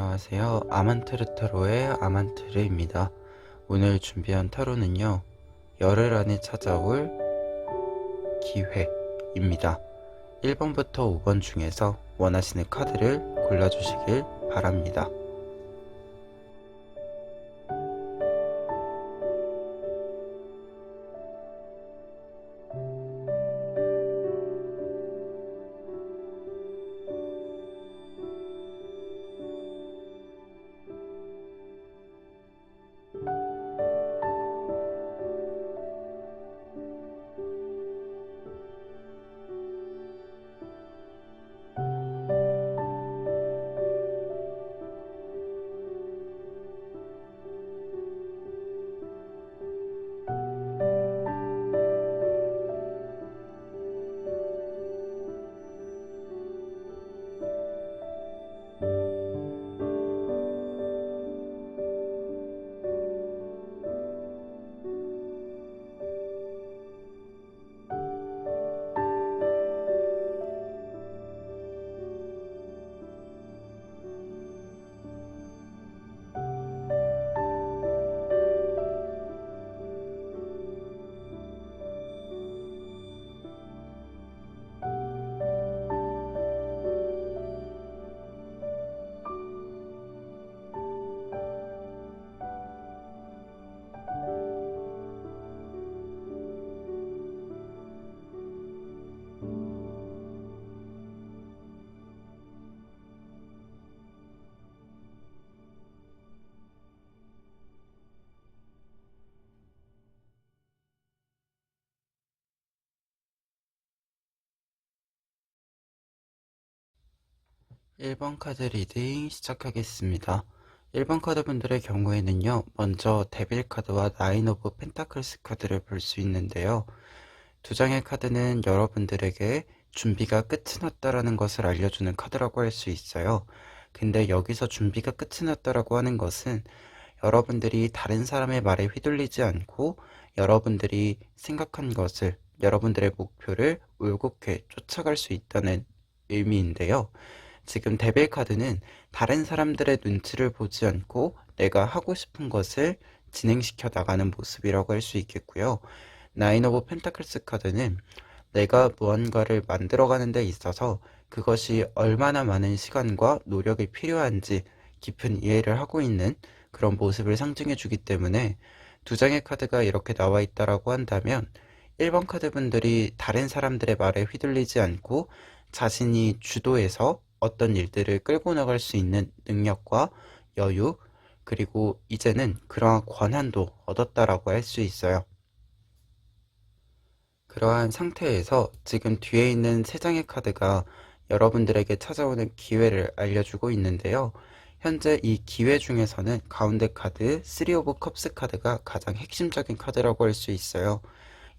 안녕하세요. 아만트르 타로의 아만트르입니다. 오늘 준비한 타로는요, 열흘 안에 찾아올 기회입니다. 1번부터 5번 중에서 원하시는 카드를 골라주시길 바랍니다. 일 번 카드 리딩 시작하겠습니다. 1번 카드 분들의 경우에는요, 먼저 데빌 카드와 나인 오브 펜타클스 카드를 볼 수 있는데요. 두 장의 카드는 여러분들에게 준비가 끝이 났다라는 것을 알려주는 카드라고 할 수 있어요. 근데 여기서 준비가 끝이 났다라고 하는 것은 여러분들이 다른 사람의 말에 휘둘리지 않고 여러분들이 생각한 것을, 여러분들의 목표를 올곧게 쫓아갈 수 있다는 의미인데요. 지금 데빌 카드는 다른 사람들의 눈치를 보지 않고 내가 하고 싶은 것을 진행시켜 나가는 모습이라고 할 수 있겠고요. 나인 오브 펜타클스 카드는 내가 무언가를 만들어가는 데 있어서 그것이 얼마나 많은 시간과 노력이 필요한지 깊은 이해를 하고 있는 그런 모습을 상징해 주기 때문에 두 장의 카드가 이렇게 나와 있다라고 한다면 1번 카드 분들이 다른 사람들의 말에 휘둘리지 않고 자신이 주도해서 어떤 일들을 끌고 나갈 수 있는 능력과 여유, 그리고 이제는 그러한 권한도 얻었다라고 할 수 있어요. 그러한 상태에서 지금 뒤에 있는 세 장의 카드가 여러분들에게 찾아오는 기회를 알려주고 있는데요. 현재 이 기회 중에서는 가운데 카드, 3 오브 컵스 카드가 가장 핵심적인 카드라고 할 수 있어요.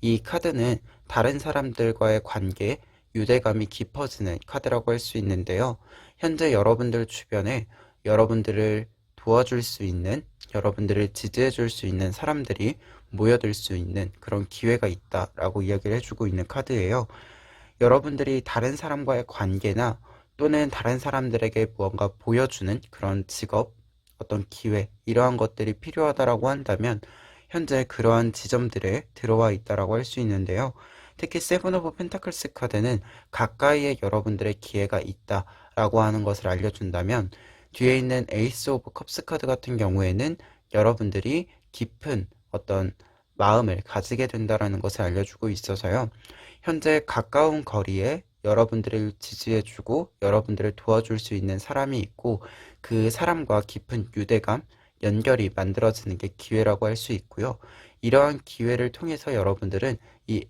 이 카드는 다른 사람들과의 관계, 유대감이 깊어지는 카드라고 할 수 있는데요. 현재 여러분들 주변에 여러분들을 도와줄 수 있는, 여러분들을 지지해 줄 수 있는 사람들이 모여들 수 있는 그런 기회가 있다라고 이야기를 해주고 있는 카드예요. 여러분들이 다른 사람과의 관계나 또는 다른 사람들에게 무언가 보여주는 그런 직업, 어떤 기회, 이러한 것들이 필요하다라고 한다면 현재 그러한 지점들에 들어와 있다라고 할 수 있는데요. 특히 세븐 오브 펜타클스 카드는 가까이에 여러분들의 기회가 있다라고 하는 것을 알려준다면 뒤에 있는 에이스 오브 컵스 카드 같은 경우에는 여러분들이 깊은 어떤 마음을 가지게 된다라는 것을 알려주고 있어서요. 현재 가까운 거리에 여러분들을 지지해주고 여러분들을 도와줄 수 있는 사람이 있고 그 사람과 깊은 유대감, 연결이 만들어지는 게 기회라고 할 수 있고요. 이러한 기회를 통해서 여러분들은 이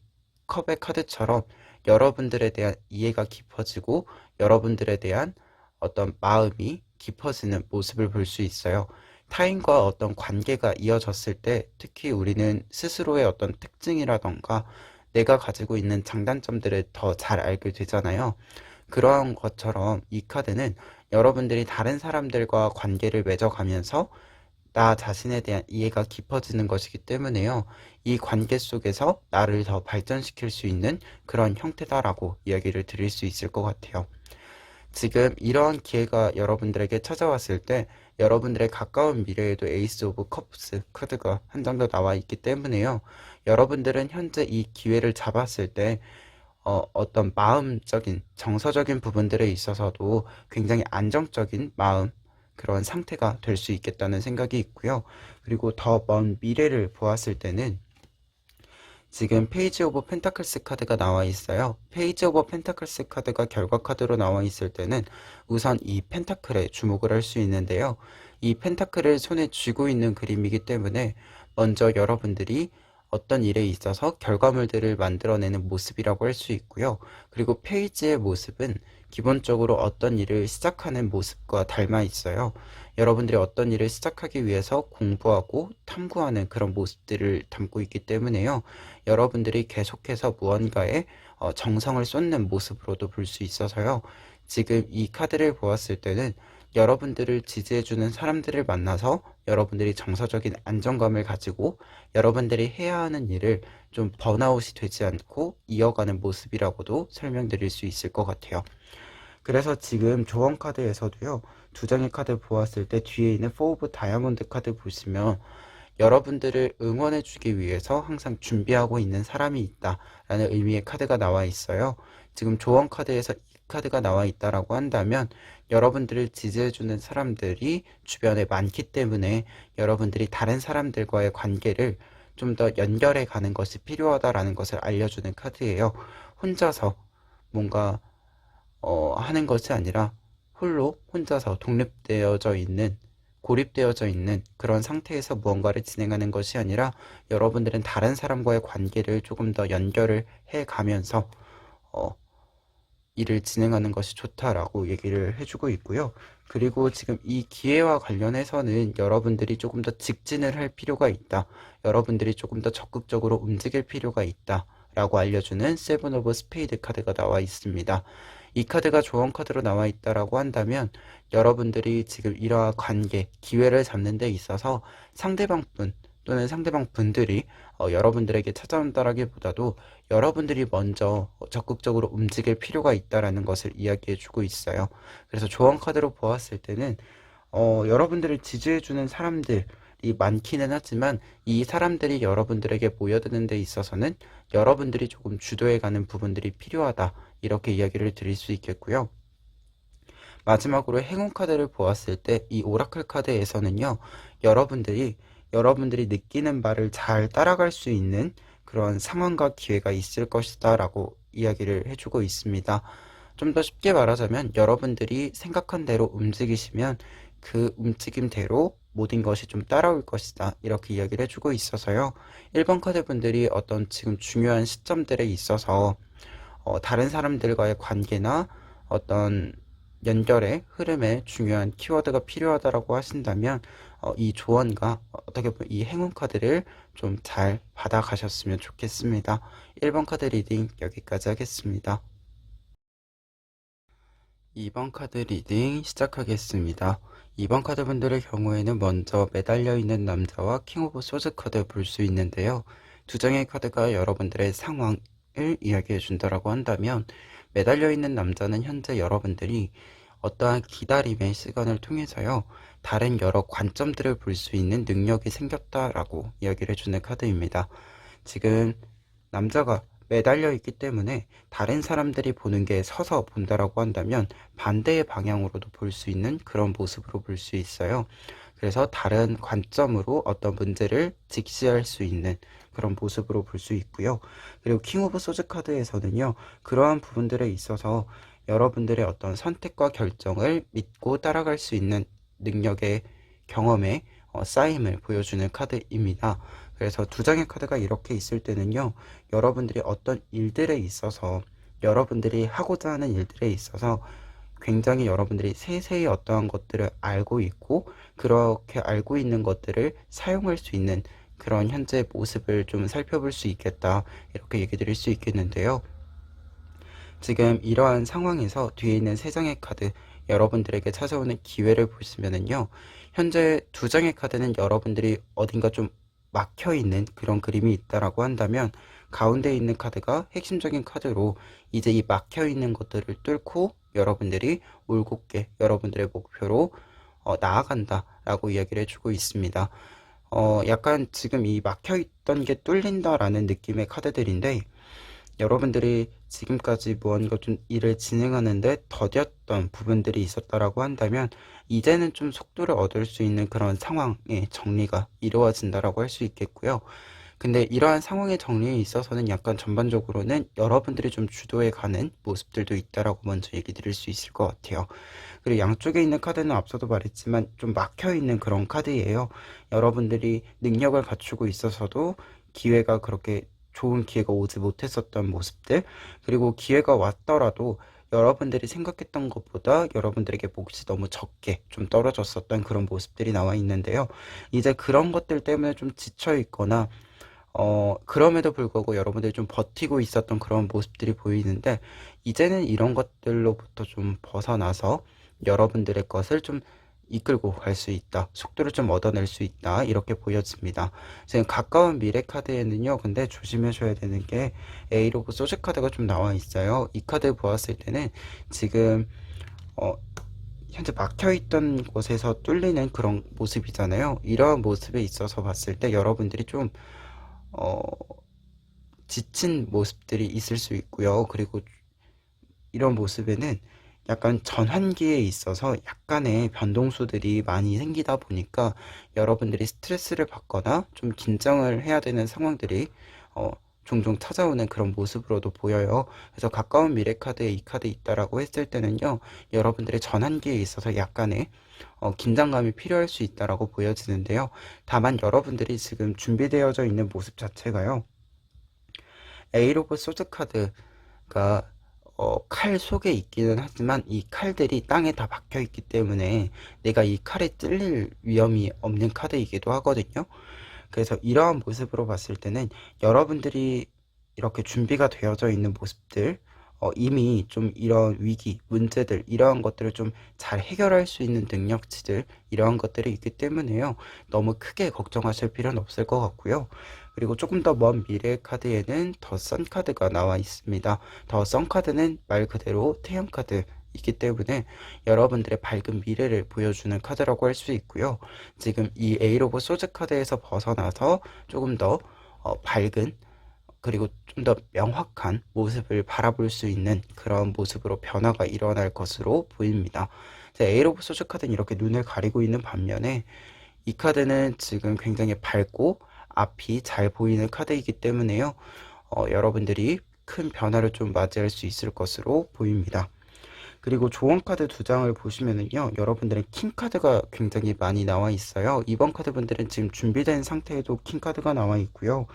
컵의 카드처럼 여러분들에 대한 이해가 깊어지고 여러분들에 대한 어떤 마음이 깊어지는 모습을 볼 수 있어요. 타인과 어떤 관계가 이어졌을 때 특히 우리는 스스로의 어떤 특징이라던가 내가 가지고 있는 장단점들을 더 잘 알게 되잖아요. 그러한 것처럼 이 카드는 여러분들이 다른 사람들과 관계를 맺어가면서 나 자신에 대한 이해가 깊어지는 것이기 때문에요. 이 관계 속에서 나를 더 발전시킬 수 있는 그런 형태다라고 이야기를 드릴 수 있을 것 같아요. 지금 이러한 기회가 여러분들에게 찾아왔을 때 여러분들의 가까운 미래에도 에이스 오브 컵스 카드가 한 장 더 나와 있기 때문에요. 여러분들은 현재 이 기회를 잡았을 때 어떤 마음적인 정서적인 부분들에 있어서도 굉장히 안정적인 마음 그런 상태가 될 수 있겠다는 생각이 있고요. 그리고 더 먼 미래를 보았을 때는 지금 페이지 오브 펜타클스 카드가 나와 있어요. 페이지 오브 펜타클스 카드가 결과 카드로 나와 있을 때는 우선 이 펜타클에 주목을 할 수 있는데요. 이 펜타클을 손에 쥐고 있는 그림이기 때문에 먼저 여러분들이 어떤 일에 있어서 결과물들을 만들어내는 모습이라고 할 수 있고요. 그리고 페이지의 모습은 기본적으로 어떤 일을 시작하는 모습과 닮아 있어요. 여러분들이 어떤 일을 시작하기 위해서 공부하고 탐구하는 그런 모습들을 담고 있기 때문에요. 여러분들이 계속해서 무언가에 정성을 쏟는 모습으로도 볼 수 있어서요. 지금 이 카드를 보았을 때는 여러분들을 지지해주는 사람들을 만나서 여러분들이 정서적인 안정감을 가지고 여러분들이 해야 하는 일을 좀 번아웃이 되지 않고 이어가는 모습이라고도 설명드릴 수 있을 것 같아요. 그래서 지금 조언 카드에서도요, 두 장의 카드 보았을 때 뒤에 있는 4 오브 다이아몬드 카드 보시면 여러분들을 응원해주기 위해서 항상 준비하고 있는 사람이 있다라는 의미의 카드가 나와 있어요. 지금 조언 카드에서 이 카드가 나와 있다라고 한다면 여러분들을 지지해주는 사람들이 주변에 많기 때문에 여러분들이 다른 사람들과의 관계를 좀 더 연결해 가는 것이 필요하다라는 것을 알려주는 카드예요. 혼자서 뭔가 하는 것이 아니라 홀로 혼자서 독립되어져 있는 고립되어져 있는 그런 상태에서 무언가를 진행하는 것이 아니라 여러분들은 다른 사람과의 관계를 조금 더 연결을 해 가면서 어, 일을 진행하는 것이 좋다라고 얘기를 해주고 있고요. 그리고 지금 이 기회와 관련해서는 여러분들이 조금 더 직진을 할 필요가 있다. 여러분들이 조금 더 적극적으로 움직일 필요가 있다. 라고 알려주는 세븐 오브 스페이드 카드가 나와 있습니다. 이 카드가 조언 카드로 나와 있다라고 한다면 여러분들이 지금 이러한 관계, 기회를 잡는 데 있어서 상대방 분 또는 상대방 분들이 여러분들에게 찾아온다라기보다도 여러분들이 먼저 적극적으로 움직일 필요가 있다라는 것을 이야기해 주고 있어요. 그래서 조언 카드로 보았을 때는 여러분들을 지지해주는 사람들이 많기는 하지만 이 사람들이 여러분들에게 모여드는 데 있어서는 여러분들이 조금 주도해가는 부분들이 필요하다. 이렇게 이야기를 드릴 수 있겠고요. 마지막으로 행운 카드를 보았을 때 이 오라클 카드에서는요. 여러분들이 느끼는 바를 잘 따라갈 수 있는 그런 상황과 기회가 있을 것이다 라고 이야기를 해주고 있습니다. 좀 더 쉽게 말하자면 여러분들이 생각한 대로 움직이시면 그 움직임대로 모든 것이 좀 따라올 것이다 이렇게 이야기를 해주고 있어서요. 1번 카드 분들이 어떤 지금 중요한 시점들에 있어서 다른 사람들과의 관계나 어떤 연결의 흐름에 중요한 키워드가 필요하다라고 하신다면 이 조언과 어떻게 보면 이 행운 카드를 좀 잘 받아가셨으면 좋겠습니다. 1번 카드 리딩 여기까지 하겠습니다. 2번 카드 리딩 시작하겠습니다. 2번 카드 분들의 경우에는 먼저 매달려 있는 남자와 킹 오브 소즈 카드 볼 수 있는데요. 두 장의 카드가 여러분들의 상황을 이야기해 준다라고 한다면 매달려 있는 남자는 현재 여러분들이 어떠한 기다림의 시간을 통해서요. 다른 여러 관점들을 볼 수 있는 능력이 생겼다라고 이야기를 해주는 카드입니다. 지금 남자가 매달려 있기 때문에 다른 사람들이 보는 게 서서 본다라고 한다면 반대의 방향으로도 볼 수 있는 그런 모습으로 볼 수 있어요. 그래서 다른 관점으로 어떤 문제를 직시할 수 있는 그런 모습으로 볼 수 있고요. 그리고 킹 오브 소즈 카드에서는요. 그러한 부분들에 있어서 여러분들의 어떤 선택과 결정을 믿고 따라갈 수 있는 능력의 경험의 쌓임을 보여주는 카드입니다. 그래서 두 장의 카드가 이렇게 있을 때는요. 여러분들이 어떤 일들에 있어서 여러분들이 하고자 하는 일들에 있어서 굉장히 여러분들이 세세히 어떠한 것들을 알고 있고 그렇게 알고 있는 것들을 사용할 수 있는 그런 현재 모습을 좀 살펴볼 수 있겠다 이렇게 얘기 드릴 수 있겠는데요. 지금 이러한 상황에서 뒤에 있는 세 장의 카드 여러분들에게 찾아오는 기회를 보시면은요. 현재 두 장의 카드는 여러분들이 어딘가 좀 막혀 있는 그런 그림이 있다라고 한다면 가운데 있는 카드가 핵심적인 카드로 이제 이 막혀 있는 것들을 뚫고 여러분들이 올곧게 여러분들의 목표로 나아간다라고 이야기를 해주고 있습니다. 약간 지금 이 막혀있던 게 뚫린다라는 느낌의 카드들인데, 여러분들이 지금까지 무언가 좀 일을 진행하는데 더뎠던 부분들이 있었다라고 한다면, 이제는 좀 속도를 얻을 수 있는 그런 상황의 정리가 이루어진다라고 할 수 있겠고요. 근데 이러한 상황의 정리에 있어서는 약간 전반적으로는 여러분들이 좀 주도해 가는 모습들도 있다라고 먼저 얘기 드릴 수 있을 것 같아요. 그리고 양쪽에 있는 카드는 앞서도 말했지만 좀 막혀 있는 그런 카드예요. 여러분들이 능력을 갖추고 있어서도 기회가 그렇게 좋은 기회가 오지 못했었던 모습들, 그리고 기회가 왔더라도 여러분들이 생각했던 것보다 여러분들에게 몫이 너무 적게 좀 떨어졌었던 그런 모습들이 나와 있는데요. 이제 그런 것들 때문에 좀 지쳐 있거나 그럼에도 불구하고 여러분들이 좀 버티고 있었던 그런 모습들이 보이는데, 이제는 이런 것들로부터 좀 벗어나서 여러분들의 것을 좀 이끌고 갈 수 있다, 속도를 좀 얻어낼 수 있다, 이렇게 보여집니다. 지금 가까운 미래 카드에는요, 근데 조심하셔야 되는 게 에이로브 소즈 카드가 좀 나와 있어요. 이 카드 보았을 때는 지금 어, 현재 막혀있던 곳에서 뚫리는 그런 모습이잖아요. 이러한 모습에 있어서 봤을 때 여러분들이 좀 어, 지친 모습들이 있을 수 있고요. 그리고 이런 모습에는 약간 전환기에 있어서 약간의 변동수들이 많이 생기다 보니까 여러분들이 스트레스를 받거나 좀 긴장을 해야 되는 상황들이 어, 종종 찾아오는 그런 모습으로도 보여요. 그래서 가까운 미래 카드에 이 카드 있다라고 했을 때는요, 여러분들의 전환기에 있어서 약간의 긴장감이 필요할 수 있다라고 보여지는데요. 다만 여러분들이 지금 준비되어져 있는 모습 자체가요, 에이 로브 소드 카드가 칼 속에 있기는 하지만 이 칼들이 땅에 다 박혀 있기 때문에 내가 이 칼에 찔릴 위험이 없는 카드이기도 하거든요. 그래서 이러한 모습으로 봤을 때는 여러분들이 이렇게 준비가 되어져 있는 모습들, 이미 좀 이런 위기, 문제들, 이러한 것들을 좀 잘 해결할 수 있는 능력치들, 이러한 것들이 있기 때문에요. 너무 크게 걱정하실 필요는 없을 것 같고요. 그리고 조금 더 먼 미래 카드에는 더 선 카드가 나와 있습니다. 더 선 카드는 말 그대로 태양 카드 이기 때문에 여러분들의 밝은 미래를 보여주는 카드라고 할 수 있고요. 지금 이 에이 오브 소즈 카드에서 벗어나서 조금 더 밝은, 그리고 좀 더 명확한 모습을 바라볼 수 있는 그런 모습으로 변화가 일어날 것으로 보입니다. 에이 오브 소즈 카드는 이렇게 눈을 가리고 있는 반면에, 이 카드는 지금 굉장히 밝고 앞이 잘 보이는 카드이기 때문에요. 여러분들이 큰 변화를 좀 맞이할 수 있을 것으로 보입니다. 그리고 조언 카드 두 장을 보시면은요, 여러분들의 킹 카드가 굉장히 많이 나와 있어요. 이번 카드 분들은 지금 준비된 상태에도 킹 카드가 나와 있고요.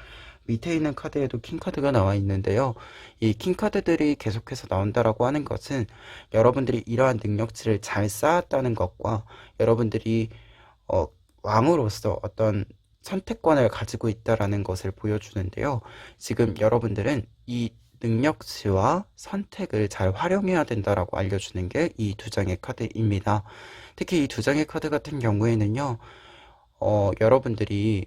밑에 있는 카드에도 킹 카드가 나와 있는데요. 이 킹 카드들이 계속해서 나온다라고 하는 것은 여러분들이 이러한 능력치를 잘 쌓았다는 것과 여러분들이 어, 왕으로서 어떤 선택권을 가지고 있다라는 것을 보여주는데요. 지금 여러분들은 이 능력치와 선택을 잘 활용해야 된다라고 알려주는 게 이 두 장의 카드입니다. 특히 이 두 장의 카드 같은 경우에는요, 여러분들이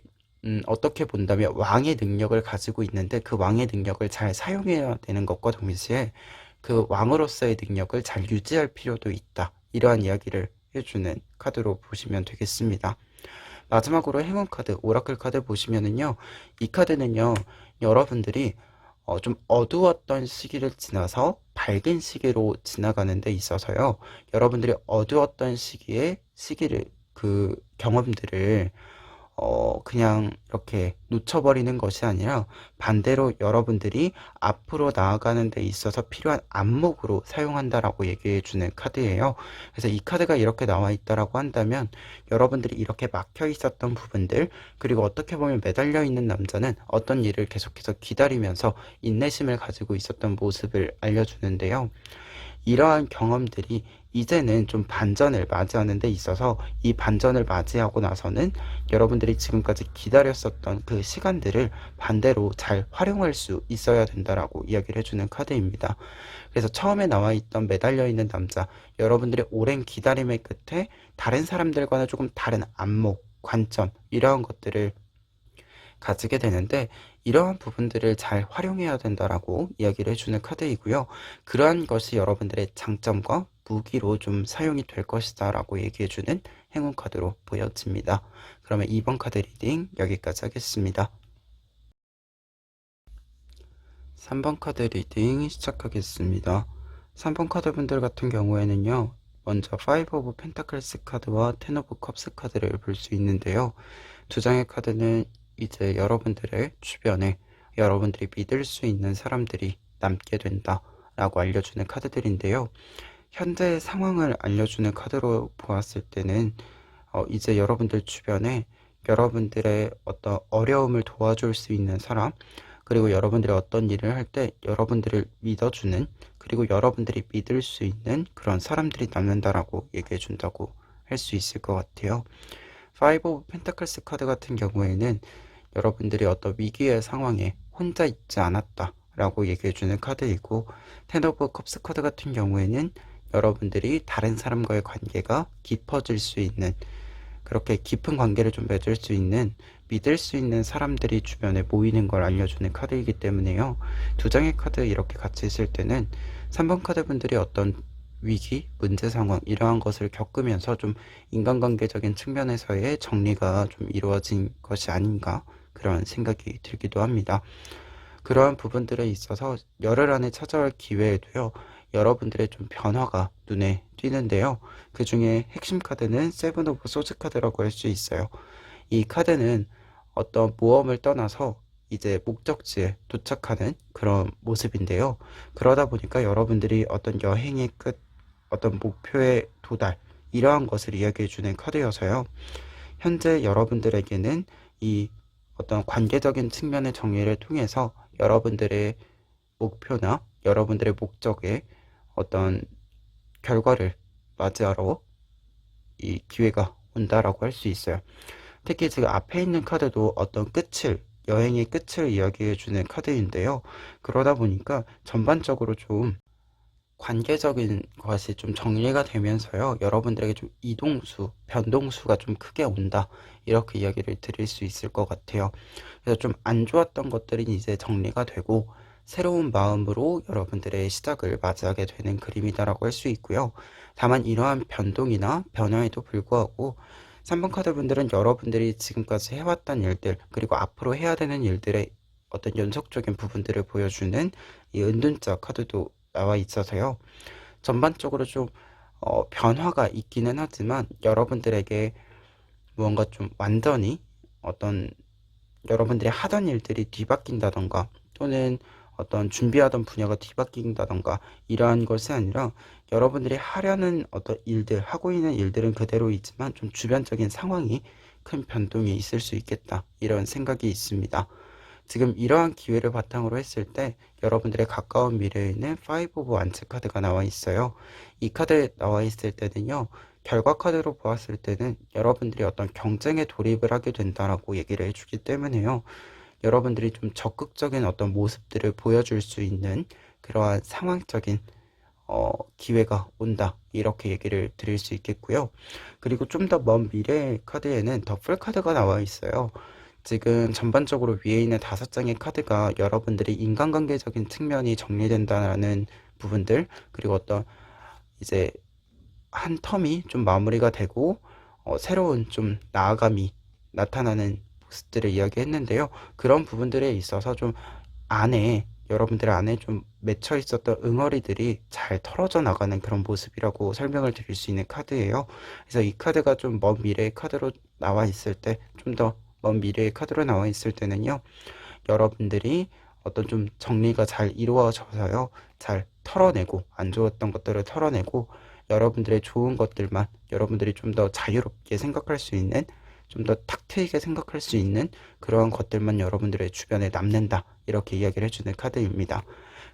어떻게 본다면 왕의 능력을 가지고 있는데 그 왕의 능력을 잘 사용해야 되는 것과 동시에 그 왕으로서의 능력을 잘 유지할 필요도 있다, 이러한 이야기를 해주는 카드로 보시면 되겠습니다. 마지막으로 행운 카드, 오라클 카드 보시면은요, 이 카드는요, 여러분들이 좀 어두웠던 시기를 지나서 밝은 시기로 지나가는 데 있어서요, 여러분들이 어두웠던 시기를, 그 경험들을 그냥 이렇게 놓쳐버리는 것이 아니라 반대로 여러분들이 앞으로 나아가는 데 있어서 필요한 안목으로 사용한다라고 얘기해 주는 카드예요. 그래서 이 카드가 이렇게 나와 있다라고 한다면 여러분들이 이렇게 막혀 있었던 부분들, 그리고 어떻게 보면 매달려 있는 남자는 어떤 일을 계속해서 기다리면서 인내심을 가지고 있었던 모습을 알려주는데요. 이러한 경험들이 이제는 좀 반전을 맞이하는 데 있어서, 이 반전을 맞이하고 나서는 여러분들이 지금까지 기다렸었던 그 시간들을 반대로 잘 활용할 수 있어야 된다라고 이야기를 해주는 카드입니다. 그래서 처음에 나와 있던 매달려 있는 남자, 여러분들의 오랜 기다림의 끝에 다른 사람들과는 조금 다른 안목, 관점, 이러한 것들을 가지게 되는데 이러한 부분들을 잘 활용해야 된다라고 이야기를 해주는 카드이고요. 그러한 것이 여러분들의 장점과 무기로 좀 사용이 될 것이다 라고 얘기해주는 행운 카드로 보여집니다. 그러면 2번 카드 리딩 여기까지 하겠습니다. 3번 카드 리딩 시작하겠습니다. 3번 카드 분들 같은 경우에는요, 먼저 5 오브 펜타클스 카드와 10 오브 컵스 카드를 볼 수 있는데요. 두 장의 카드는 이제 여러분들의 주변에 여러분들이 믿을 수 있는 사람들이 남게 된다 라고 알려주는 카드들인데요. 현재 상황을 알려주는 카드로 보았을 때는 이제 여러분들 주변에 여러분들의 어떤 어려움을 도와줄 수 있는 사람, 그리고 여러분들이 어떤 일을 할 때 여러분들을 믿어주는, 그리고 여러분들이 믿을 수 있는 그런 사람들이 남는다라고 얘기해 준다고 할 수 있을 것 같아요. 5 오브 펜타클스 카드 같은 경우에는 여러분들이 어떤 위기의 상황에 혼자 있지 않았다 라고 얘기해 주는 카드이고, 10 오브 컵스 카드 같은 경우에는 여러분들이 다른 사람과의 관계가 깊어질 수 있는, 그렇게 깊은 관계를 좀 맺을 수 있는, 믿을 수 있는 사람들이 주변에 모이는 걸 알려주는 카드이기 때문에요. 두 장의 카드 이렇게 같이 있을 때는 3번 카드 분들이 어떤 위기, 문제 상황 이러한 것을 겪으면서 좀 인간관계적인 측면에서의 정리가 좀 이루어진 것이 아닌가 그런 생각이 들기도 합니다. 그러한 부분들에 있어서 열흘 안에 찾아올 기회에도요, 여러분들의 좀 변화가 눈에 띄는데요. 그 중에 핵심 카드는 세븐 오브 소즈 카드라고 할 수 있어요. 이 카드는 어떤 모험을 떠나서 이제 목적지에 도착하는 그런 모습인데요. 그러다 보니까 여러분들이 어떤 여행의 끝, 어떤 목표의 도달, 이러한 것을 이야기해 주는 카드여서요. 현재 여러분들에게는 이 어떤 관계적인 측면의 정리를 통해서 여러분들의 목표나 여러분들의 목적에 어떤 결과를 맞이하러 이 기회가 온다라고 할 수 있어요. 특히 지금 앞에 있는 카드도 어떤 끝을, 여행의 끝을 이야기해 주는 카드인데요. 그러다 보니까 전반적으로 좀 관계적인 것이 좀 정리가 되면서요, 여러분들에게 좀 이동수, 변동수가 좀 크게 온다, 이렇게 이야기를 드릴 수 있을 것 같아요. 그래서 좀 안 좋았던 것들이 이제 정리가 되고 새로운 마음으로 여러분들의 시작을 맞이하게 되는 그림이다라고 할 수 있고요. 다만 이러한 변동이나 변화에도 불구하고 3번 카드 분들은 여러분들이 지금까지 해왔던 일들, 그리고 앞으로 해야 되는 일들의 어떤 연속적인 부분들을 보여주는 이 은둔자 카드도 나와 있어서요. 전반적으로 좀 변화가 있기는 하지만 여러분들에게 무언가 좀 완전히 어떤 여러분들이 하던 일들이 뒤바뀐다던가, 또는 어떤 준비하던 분야가 뒤바뀐다던가, 이러한 것이 아니라 여러분들이 하려는 어떤 일들, 하고 있는 일들은 그대로이지만 좀 주변적인 상황이 큰 변동이 있을 수 있겠다, 이런 생각이 있습니다. 지금 이러한 기회를 바탕으로 했을 때 여러분들의 가까운 미래에는 5 오브 완츠 카드가 나와 있어요. 이 카드에 나와 있을 때는요, 결과 카드로 보았을 때는 여러분들이 어떤 경쟁에 돌입을 하게 된다라고 얘기를 해주기 때문에요. 여러분들이 좀 적극적인 어떤 모습들을 보여줄 수 있는 그러한 상황적인 기회가 온다, 이렇게 얘기를 드릴 수 있겠고요. 그리고 좀 더 먼 미래의 카드에는 더플 카드가 나와 있어요. 지금 전반적으로 위에 있는 5장의 카드가 여러분들이 인간관계적인 측면이 정리된다는 부분들, 그리고 어떤 이제 한 텀이 좀 마무리가 되고 새로운 좀 나아감이 나타나는 모습들을 이야기했는데요. 그런 부분들에 있어서 좀 안에, 여러분들 안에 좀 맺혀 있었던 응어리들이 잘 털어져 나가는 그런 모습이라고 설명을 드릴 수 있는 카드예요. 그래서 이 카드가 좀 먼 미래의 카드로 나와 있을 때, 좀 더 먼 미래의 카드로 나와 있을 때는요, 여러분들이 어떤 좀 정리가 잘 이루어져서요, 잘 털어내고, 안 좋았던 것들을 털어내고, 여러분들의 좋은 것들만, 여러분들이 좀 더 자유롭게 생각할 수 있는, 좀 더 탁 트이게 생각할 수 있는 그러한 것들만 여러분들의 주변에 남는다, 이렇게 이야기를 해주는 카드입니다.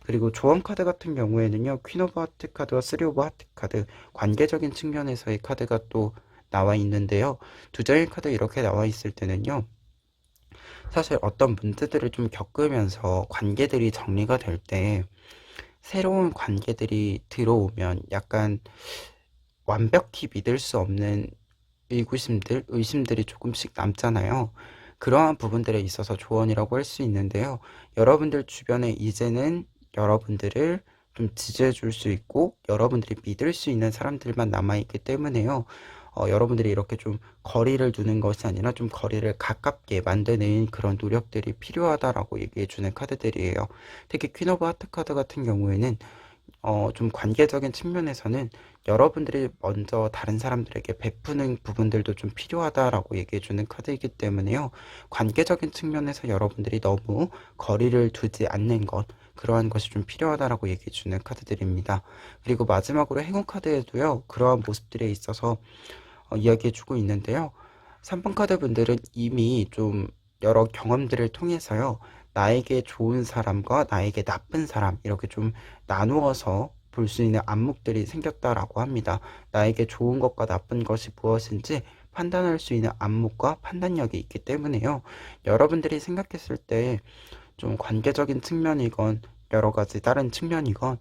그리고 조언 카드 같은 경우에는요, 퀸 오브 하트 카드와 쓰리 오브 하트 카드, 관계적인 측면에서의 카드가 또 나와 있는데요. 두 장의 카드 이렇게 나와 있을 때는요, 사실 어떤 문제들을 좀 겪으면서 관계들이 정리가 될 때 새로운 관계들이 들어오면 약간 완벽히 믿을 수 없는 의구심들, 의심들이 조금씩 남잖아요. 그러한 부분들에 있어서 조언이라고 할 수 있는데요. 여러분들 주변에 이제는 여러분들을 좀 지지해 줄 수 있고 여러분들이 믿을 수 있는 사람들만 남아있기 때문에요. 여러분들이 이렇게 좀 거리를 두는 것이 아니라 좀 거리를 가깝게 만드는 그런 노력들이 필요하다라고 얘기해 주는 카드들이에요. 특히 퀸 오브 하트 카드 같은 경우에는 좀 관계적인 측면에서는 여러분들이 먼저 다른 사람들에게 베푸는 부분들도 좀 필요하다라고 얘기해주는 카드이기 때문에요. 관계적인 측면에서 여러분들이 너무 거리를 두지 않는 것, 그러한 것이 좀 필요하다라고 얘기해주는 카드들입니다. 그리고 마지막으로 행운 카드에도요, 그러한 모습들에 있어서 이야기해주고 있는데요. 3번 카드 분들은 이미 좀 여러 경험들을 통해서요, 나에게 좋은 사람과 나에게 나쁜 사람, 이렇게 좀 나누어서 볼 수 있는 안목들이 생겼다라고 합니다. 나에게 좋은 것과 나쁜 것이 무엇인지 판단할 수 있는 안목과 판단력이 있기 때문에요. 여러분들이 생각했을 때 좀 관계적인 측면이건 여러 가지 다른 측면이건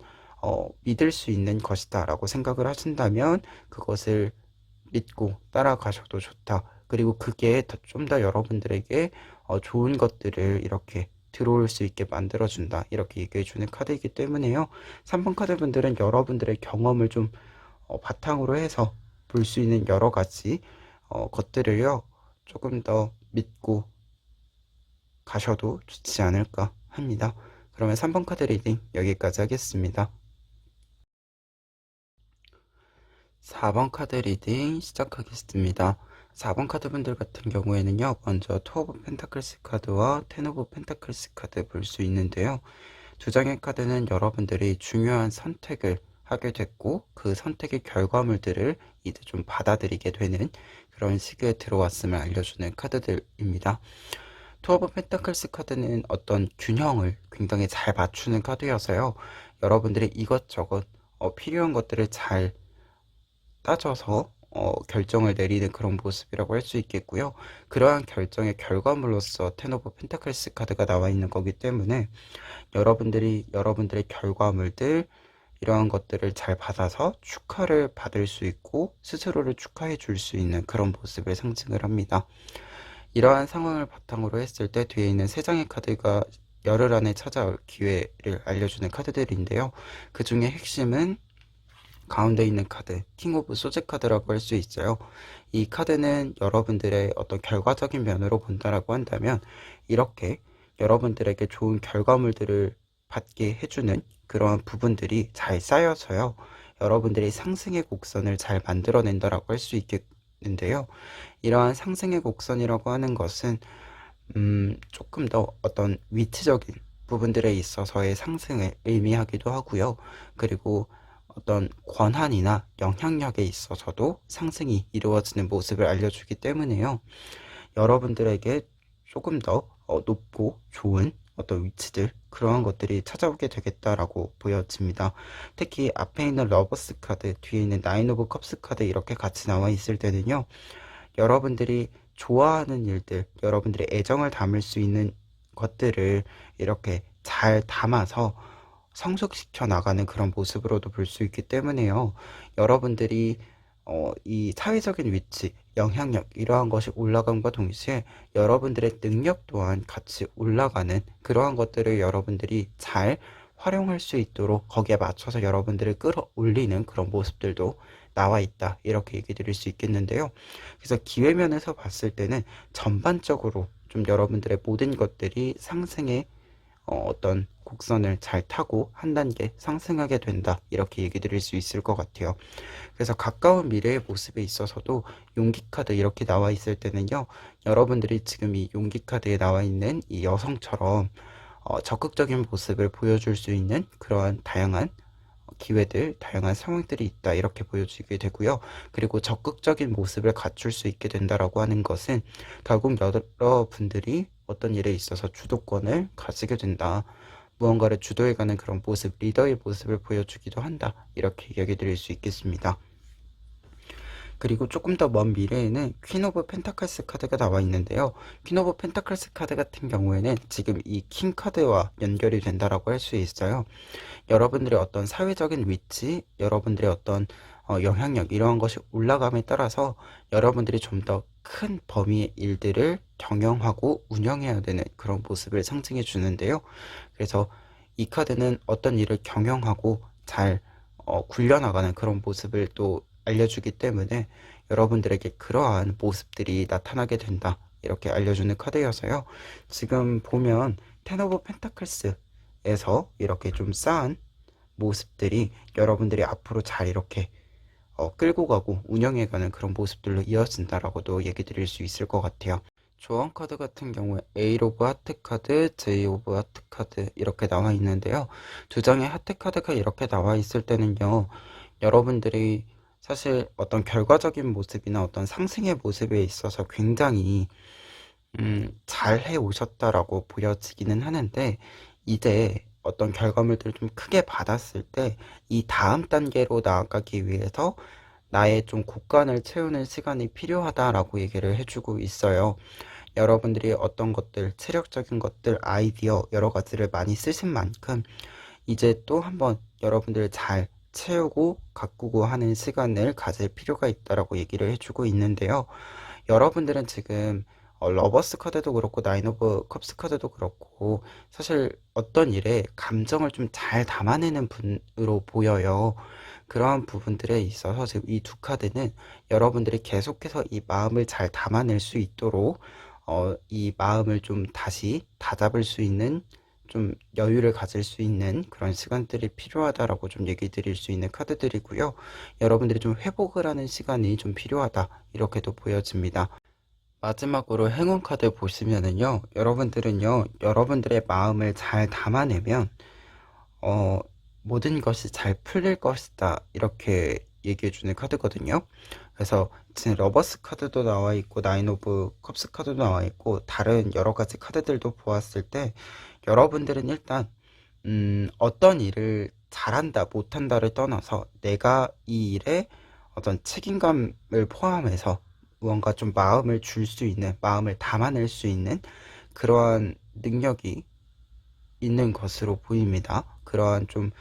믿을 수 있는 것이다라고 생각을 하신다면 그것을 믿고 따라가셔도 좋다. 그리고 그게 좀 더 여러분들에게 좋은 것들을 이렇게 들어올 수 있게 만들어준다. 이렇게 얘기해주는 카드이기 때문에요. 3번 카드 분들은 여러분들의 경험을 좀 바탕으로 해서 볼 수 있는 여러 가지 것들을요. 조금 더 믿고 가셔도 좋지 않을까 합니다. 그러면 3번 카드 리딩 여기까지 하겠습니다. 4번 카드 리딩 시작하겠습니다. 4번 카드 분들 같은 경우에는요, 먼저 투 오브 펜타클스 카드와 텐 오브 펜타클스 카드 볼 수 있는데요. 두 장의 카드는 여러분들이 중요한 선택을 하게 됐고, 그 선택의 결과물들을 이제 좀 받아들이게 되는 그런 시기에 들어왔음을 알려주는 카드들입니다. 투 오브 펜타클스 카드는 어떤 균형을 굉장히 잘 맞추는 카드여서요. 여러분들이 이것저것 필요한 것들을 잘 따져서 결정을 내리는 그런 모습이라고 할 수 있겠고요. 그러한 결정의 결과물로서 텐 오브 펜타클스 카드가 나와 있는 거기 때문에 여러분들이 여러분들의 결과물들 이러한 것들을 잘 받아서 축하를 받을 수 있고 스스로를 축하해 줄 수 있는 그런 모습을 상징을 합니다. 이러한 상황을 바탕으로 했을 때 뒤에 있는 세 장의 카드가 열흘 안에 찾아올 기회를 알려주는 카드들인데요. 그 중에 핵심은 가운데 있는 카드, 킹 오브 소즈 카드라고 할 수 있어요. 이 카드는 여러분들의 어떤 결과적인 면으로 본다라고 한다면 이렇게 여러분들에게 좋은 결과물들을 받게 해주는 그러한 부분들이 잘 쌓여서요. 여러분들이 상승의 곡선을 잘 만들어낸다라고 할 수 있겠는데요. 이러한 상승의 곡선이라고 하는 것은 조금 더 어떤 위치적인 부분들에 있어서의 상승을 의미하기도 하고요. 그리고 어떤 권한이나 영향력에 있어서도 상승이 이루어지는 모습을 알려주기 때문에요. 여러분들에게 조금 더 높고 좋은 어떤 위치들 그러한 것들이 찾아오게 되겠다라고 보여집니다. 특히 앞에 있는 러버스 카드, 뒤에 있는 나인 오브 컵스 카드 이렇게 같이 나와 있을 때는요. 여러분들이 좋아하는 일들, 여러분들의 애정을 담을 수 있는 것들을 이렇게 잘 담아서 성숙시켜 나가는 그런 모습으로도 볼 수 있기 때문에요. 여러분들이 이 사회적인 위치, 영향력 이러한 것이 올라감과 동시에 여러분들의 능력 또한 같이 올라가는 그러한 것들을 여러분들이 잘 활용할 수 있도록 거기에 맞춰서 여러분들을 끌어올리는 그런 모습들도 나와 있다. 이렇게 얘기 드릴 수 있겠는데요. 그래서 기회면에서 봤을 때는 전반적으로 좀 여러분들의 모든 것들이 상승의 어떤 곡선을 잘 타고 한 단계 상승하게 된다. 이렇게 얘기 드릴 수 있을 것 같아요. 그래서 가까운 미래의 모습에 있어서도 용기 카드 이렇게 나와 있을 때는요. 여러분들이 지금 이 용기 카드에 나와 있는 이 여성처럼 적극적인 모습을 보여줄 수 있는 그러한 다양한 기회들, 다양한 상황들이 있다 이렇게 보여지게 되고요. 그리고 적극적인 모습을 갖출 수 있게 된다라고 하는 것은 결국 여러분들이 어떤 일에 있어서 주도권을 가지게 된다. 무언가를 주도해가는 그런 모습, 리더의 모습을 보여주기도 한다. 이렇게 이야기 드릴 수 있겠습니다. 그리고 조금 더 먼 미래에는 퀸 오브 펜타클스 카드가 나와 있는데요. 퀸 오브 펜타클스 카드 같은 경우에는 지금 이 킹 카드와 연결이 된다라고 할 수 있어요. 여러분들의 어떤 사회적인 위치, 여러분들의 어떤 영향력 이러한 것이 올라감에 따라서 여러분들이 좀 더 큰 범위의 일들을 경영하고 운영해야 되는 그런 모습을 상징해 주는데요. 그래서 이 카드는 어떤 일을 경영하고 잘 굴려나가는 그런 모습을 또 알려주기 때문에 여러분들에게 그러한 모습들이 나타나게 된다, 이렇게 알려주는 카드여서요. 지금 보면 텐 오브 펜타클스에서 이렇게 좀 쌓은 모습들이 여러분들이 앞으로 잘 이렇게 끌고 가고 운영해가는 그런 모습들로 이어진다라고도 얘기 드릴 수 있을 것 같아요. 조언 카드 같은 경우에 A 오브 하트 카드, J 오브 하트 카드 이렇게 나와 있는데요. 두 장의 하트 카드가 이렇게 나와 있을 때는요, 여러분들이 사실 어떤 결과적인 모습이나 어떤 상승의 모습에 있어서 굉장히 잘 해 오셨다라고 보여지기는 하는데, 이제 어떤 결과물들을 좀 크게 받았을 때 이 다음 단계로 나아가기 위해서 나의 좀 곳간을 채우는 시간이 필요하다라고 얘기를 해주고 있어요. 여러분들이 어떤 것들, 체력적인 것들, 아이디어 여러 가지를 많이 쓰신 만큼 이제 또 한번 여러분들 잘 채우고 가꾸고 하는 시간을 가질 필요가 있다라고 얘기를 해주고 있는데요. 여러분들은 지금 러버스 카드도 그렇고 나인 오브 컵스 카드도 그렇고 사실 어떤 일에 감정을 좀 잘 담아내는 분으로 보여요. 그러한 부분들에 있어서 지금 이 두 카드는 여러분들이 계속해서 이 마음을 잘 담아낼 수 있도록 이 마음을 좀 다시 다잡을 수 있는, 좀 여유를 가질 수 있는 그런 시간들이 필요하다라고 좀 얘기 드릴 수 있는 카드들이고요. 여러분들이 좀 회복을 하는 시간이 좀 필요하다, 이렇게도 보여집니다. 마지막으로 행운 카드 보시면은요, 여러분들은요, 여러분들의 마음을 잘 담아내면 어, 모든 것이 잘 풀릴 것이다, 이렇게 얘기해 주는 카드거든요. 그래서 지금 러버스 카드도 나와 있고 나인 오브 컵스 카드도 나와 있고 다른 여러 가지 카드들도 보았을 때 여러분들은 일단 어떤 일을 잘한다 못한다를 떠나서 내가 이 일에 어떤 책임감을 포함해서 무언가 좀 마음을 줄 수 있는, 마음을 담아낼 수 있는 그러한 능력이 있는 것으로 보입니다. 그러한 좀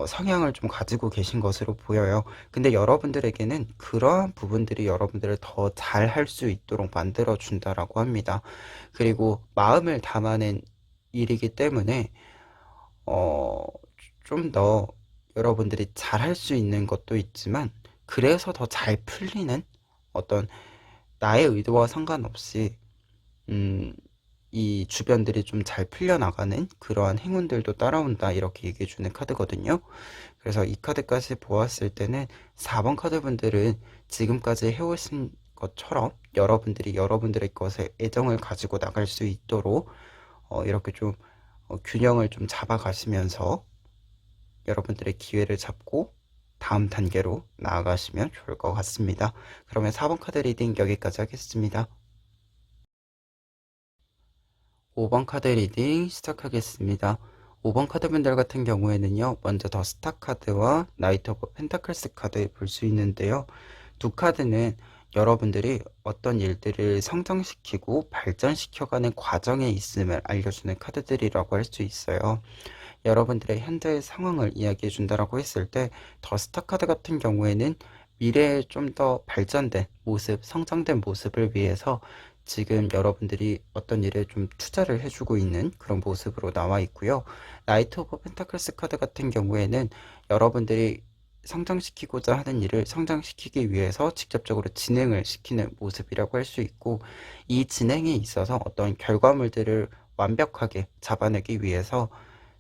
성향을 좀 가지고 계신 것으로 보여요. 근데 여러분들에게는 그러한 부분들이 여러분들을 더 잘 할 수 있도록 만들어 준다라고 합니다. 그리고 마음을 담아낸 일이기 때문에 좀 더 여러분들이 잘 할 수 있는 것도 있지만, 그래서 더 잘 풀리는, 어떤 나의 의도와 상관없이 음, 이 주변들이 좀 잘 풀려나가는 그러한 행운들도 따라온다, 이렇게 얘기해주는 카드거든요. 그래서 이 카드까지 보았을 때는 4번 카드 분들은 지금까지 해오신 것처럼 여러분들이 여러분들의 것에 애정을 가지고 나갈 수 있도록 이렇게 좀 균형을 좀 잡아가시면서 여러분들의 기회를 잡고 다음 단계로 나아가시면 좋을 것 같습니다. 그러면 4번 카드 리딩 여기까지 하겠습니다. 5번 카드 리딩 시작하겠습니다. 5번 카드분들 같은 경우에는요, 먼저 더 스타 카드와 나이트 오브 펜타클스 카드 볼 수 있는데요. 두 카드는 여러분들이 어떤 일들을 성장시키고 발전시켜가는 과정에 있음을 알려주는 카드들이라고 할 수 있어요. 여러분들의 현재의 상황을 이야기해 준다라고 했을 때, 더 스타 카드 같은 경우에는 미래에 좀 더 발전된 모습, 성장된 모습을 위해서 지금 여러분들이 어떤 일에 좀 투자를 해주고 있는 그런 모습으로 나와 있고요. 나이트 오브 펜타클스 카드 같은 경우에는 여러분들이 성장시키고자 하는 일을 성장시키기 위해서 직접적으로 진행을 시키는 모습이라고 할 수 있고, 이 진행에 있어서 어떤 결과물들을 완벽하게 잡아내기 위해서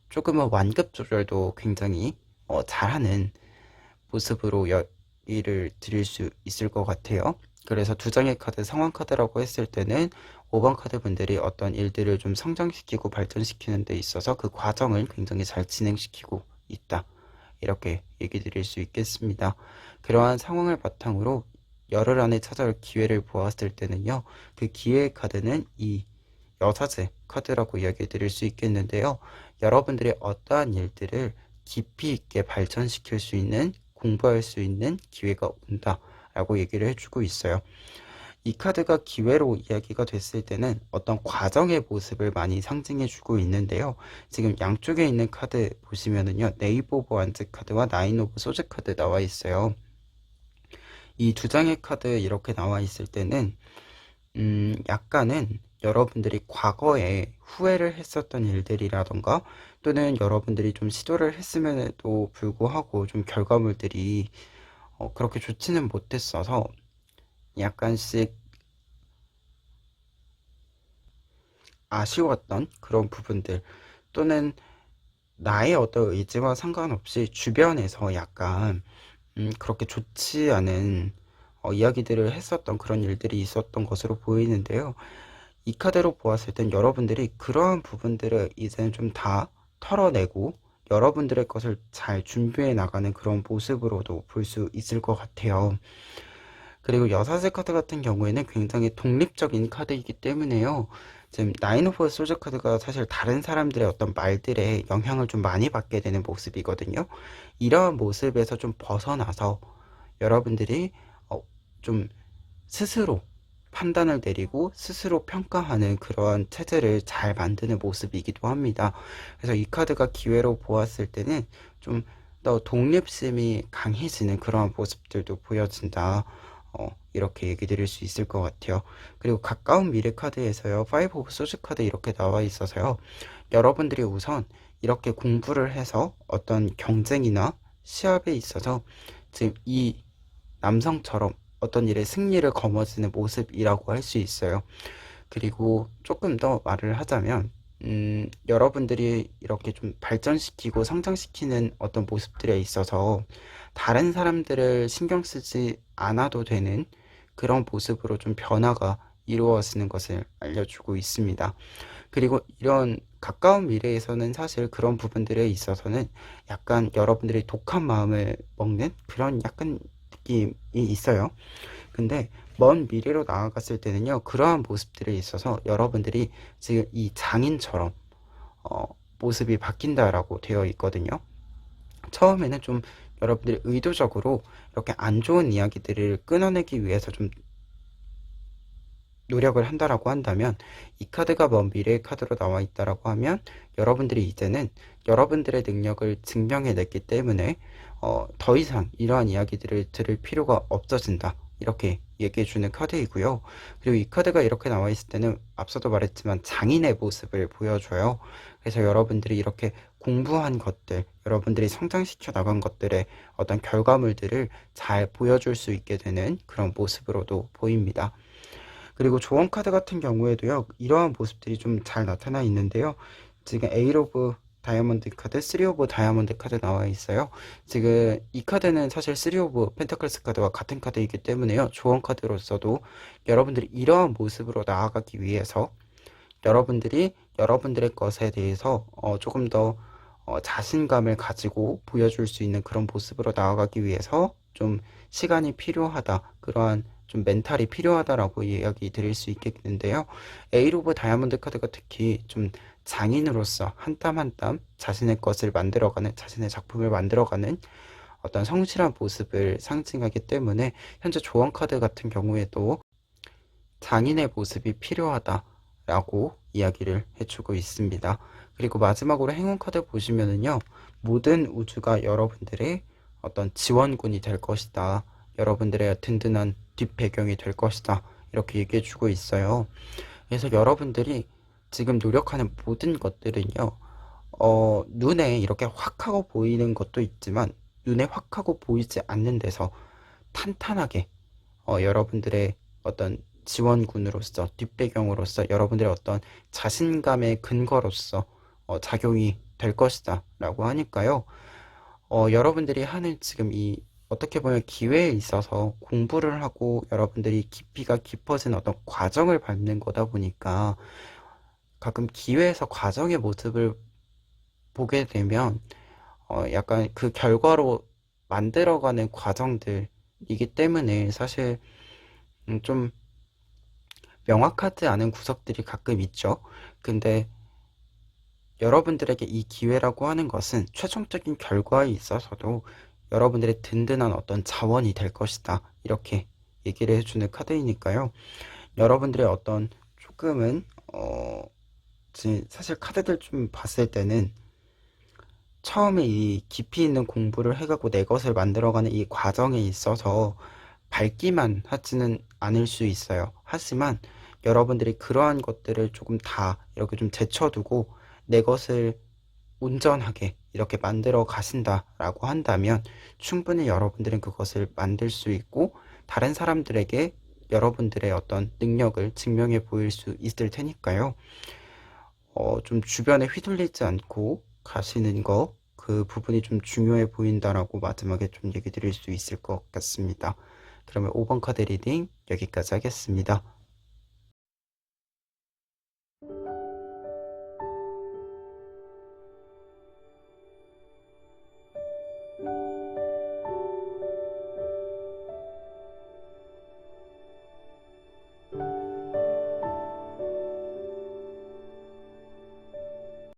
조금은 완급 조절도 굉장히 잘하는 모습으로 얘기를 드릴 수 있을 것 같아요. 그래서 두 장의 카드 상황 카드라고 했을 때는 5번 카드 분들이 어떤 일들을 좀 성장시키고 발전시키는 데 있어서 그 과정을 굉장히 잘 진행시키고 있다, 이렇게 얘기 드릴 수 있겠습니다. 그러한 상황을 바탕으로 열흘 안에 찾아올 기회를 보았을 때는요, 그 기회의 카드는 이 여사제 카드라고 이야기 드릴 수 있겠는데요. 여러분들의 어떠한 일들을 깊이 있게 발전시킬 수 있는, 공부할 수 있는 기회가 온다 라고 얘기를 해주고 있어요. 이 카드가 기회로 이야기가 됐을 때는 어떤 과정의 모습을 많이 상징해 주고 있는데요. 지금 양쪽에 있는 카드 보시면은요, 네이버 오브 완즈 카드와 나인 오브 소즈 카드 나와 있어요. 이 두 장의 카드 이렇게 나와 있을 때는 약간은 여러분들이 과거에 후회를 했었던 일들이라던가 또는 여러분들이 좀 시도를 했음에도 불구하고 좀 결과물들이 그렇게 좋지는 못했어서 약간씩 아쉬웠던 그런 부분들 또는 나의 어떤 의지와 상관없이 주변에서 약간 그렇게 좋지 않은 이야기들을 했었던 그런 일들이 있었던 것으로 보이는데요. 이 카드로 보았을 땐 여러분들이 그러한 부분들을 이제는 좀 다 털어내고 여러분들의 것을 잘 준비해 나가는 그런 모습으로도 볼 수 있을 것 같아요. 그리고 여사제 카드 같은 경우에는 굉장히 독립적인 카드이기 때문에요. 지금 나인 오브 소즈 카드가 사실 다른 사람들의 어떤 말들에 영향을 좀 많이 받게 되는 모습이거든요. 이러한 모습에서 좀 벗어나서 여러분들이 좀 스스로 판단을 내리고 스스로 평가하는 그러한 체제를 잘 만드는 모습이기도 합니다. 그래서 이 카드가 기회로 보았을 때는 좀 더 독립심이 강해지는 그러한 모습들도 보여진다. 이렇게 얘기 드릴 수 있을 것 같아요. 그리고 가까운 미래 카드에서요, 5 오브 소즈 카드 이렇게 나와 있어서요, 여러분들이 우선 이렇게 공부를 해서 어떤 경쟁이나 시합에 있어서 지금 이 남성처럼 어떤 일에 승리를 거머쥐는 모습이라고 할 수 있어요. 그리고 조금 더 말을 하자면, 여러분들이 이렇게 좀 발전시키고 성장시키는 어떤 모습들에 있어서 다른 사람들을 신경 쓰지 않아도 되는 그런 모습으로 좀 변화가 이루어지는 것을 알려주고 있습니다. 그리고 이런 가까운 미래에서는 사실 그런 부분들에 있어서는 약간 여러분들이 독한 마음을 먹는 그런 약간 느낌이 있어요. 근데 먼 미래로 나아갔을 때는요, 그러한 모습들에 있어서 여러분들이 지금 이 장인처럼 어, 모습이 바뀐다라고 되어 있거든요. 처음에는 좀 여러분들이 의도적으로 이렇게 안 좋은 이야기들을 끊어내기 위해서 좀 노력을 한다라고 한다면, 이 카드가 먼 미래의 카드로 나와 있다라고 하면 여러분들이 이제는 여러분들의 능력을 증명해냈기 때문에 더 이상 이러한 이야기들을 들을 필요가 없어진다, 이렇게 얘기해주는 카드이고요. 그리고 이 카드가 이렇게 나와 있을 때는 앞서도 말했지만 장인의 모습을 보여줘요. 그래서 여러분들이 이렇게 공부한 것들, 여러분들이 성장시켜 나간 것들의 어떤 결과물들을 잘 보여줄 수 있게 되는 그런 모습으로도 보입니다. 그리고 조언 카드 같은 경우에도요, 이러한 모습들이 좀 잘 나타나 있는데요. 지금 에이 오브 다이아몬드 카드, 3 오브 다이아몬드 카드 나와 있어요. 지금 이 카드는 사실 3 오브 펜타클스 카드와 같은 카드이기 때문에요. 조언 카드로서도 여러분들이 이러한 모습으로 나아가기 위해서 여러분들이 여러분들의 것에 대해서 조금 더 자신감을 가지고 보여줄 수 있는 그런 모습으로 나아가기 위해서 좀 시간이 필요하다, 그러한 좀 멘탈이 필요하다라고 이야기 드릴 수 있겠는데요. 에일 오브 다이아몬드 카드가 특히 좀 장인으로서 한 땀 한 땀 자신의 것을 만들어가는, 자신의 작품을 만들어가는 어떤 성실한 모습을 상징하기 때문에 현재 조언 카드 같은 경우에도 장인의 모습이 필요하다라고 이야기를 해주고 있습니다. 그리고 마지막으로 행운 카드 보시면은요, 모든 우주가 여러분들의 어떤 지원군이 될 것이다, 여러분들의 든든한 뒷배경이 될 것이다, 이렇게 얘기해주고 있어요. 그래서 여러분들이 지금 노력하는 모든 것들은요, 눈에 이렇게 확 하고 보이는 것도 있지만 눈에 확 하고 보이지 않는 데서 탄탄하게 여러분들의 어떤 지원군으로서, 뒷배경으로서, 여러분들의 어떤 자신감의 근거로서 작용이 될 것이다 라고 하니까요. 여러분들이 하는 지금 이 어떻게 보면 기회에 있어서 공부를 하고 여러분들이 깊이가 깊어진 어떤 과정을 밟는 거다 보니까 가끔 기회에서 과정의 모습을 보게 되면 약간 그 결과로 만들어가는 과정들이기 때문에 사실 좀 명확하지 않은 구석들이 가끔 있죠. 근데 여러분들에게 이 기회라고 하는 것은 최종적인 결과에 있어서도 여러분들의 든든한 어떤 자원이 될 것이다, 이렇게 얘기를 해주는 카드이니까요. 여러분들의 어떤 조금은 사실 카드들 좀 봤을 때는 처음에 이 깊이 있는 공부를 해가고 내 것을 만들어가는 이 과정에 있어서 밝기만 하지는 않을 수 있어요. 하지만 여러분들이 그러한 것들을 조금 다 이렇게 좀 제쳐두고 내 것을 온전하게 이렇게 만들어 가신다라고 한다면 충분히 여러분들은 그것을 만들 수 있고 다른 사람들에게 여러분들의 어떤 능력을 증명해 보일 수 있을 테니까요. 좀 주변에 휘둘리지 않고 가시는 거, 그 부분이 좀 중요해 보인다라고 마지막에 좀 얘기 드릴 수 있을 것 같습니다. 그러면 5번 카드 리딩 여기까지 하겠습니다.